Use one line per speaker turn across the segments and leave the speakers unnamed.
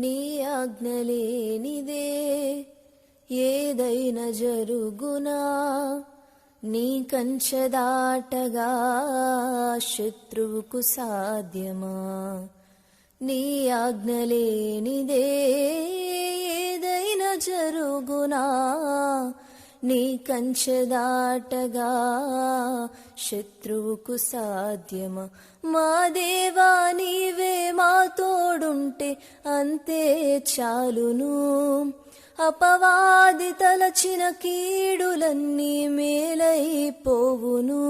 నీ ఆజ్ఞలేనిదే ఏదైనా జరుగునా, నీ కంచె దాటగా శత్రువుకు సాధ్యమా. నీ ఆజ్ఞలేనిదే ఏదైనా జరుగునా, నీ కంచె దాటగా శత్రువుకు సాధ్యమా. మా దేవా నీవే మా తోడుంటే అంతే చాలును, అపవాది తలచిన కీడులన్నీ మేలైపోవును.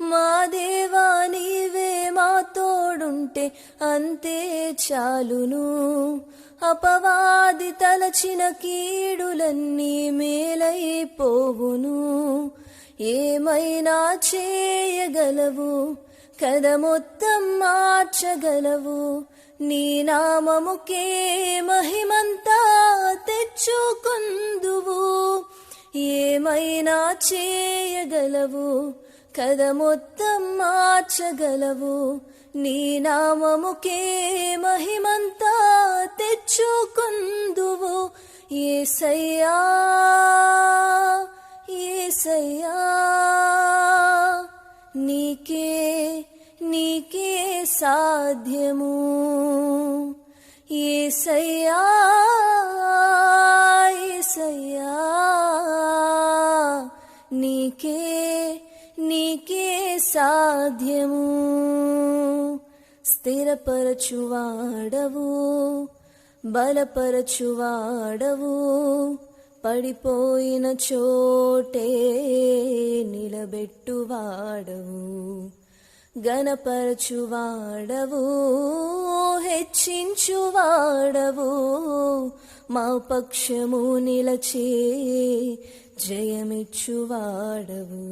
మా దేవా నీవే మా తోడుంటే అంతే చాలును, అపవాది తలచిన కీడులన్నీ మేలైపోవును. ఏమైనా చేయగలవు, కథ మొత్తం మార్చగలవు, నీ నామముకే మహిమంతా తెచ్చుకొందువు. ఏమైనా చేయగలవు, కథ మొత్తం మార్చగలవు, నీ నామముకే మహిమంతా తెచ్చుకొందువు. యేసయ్యా యేసయ్యా, నీకే నీకే సాధ్యము. యేసయ్యా యేసయ్యా, నీకే నీకే సాధ్యము. స్థిరపరచువాడవు, బలపరచువాడవు, పడిపోయిన చోటే నిలబెట్టువాడవు. గణపరచువాడవు, హెచ్చించువాడవు, మా పక్షము నిలచే జయమిచ్చువాడవు.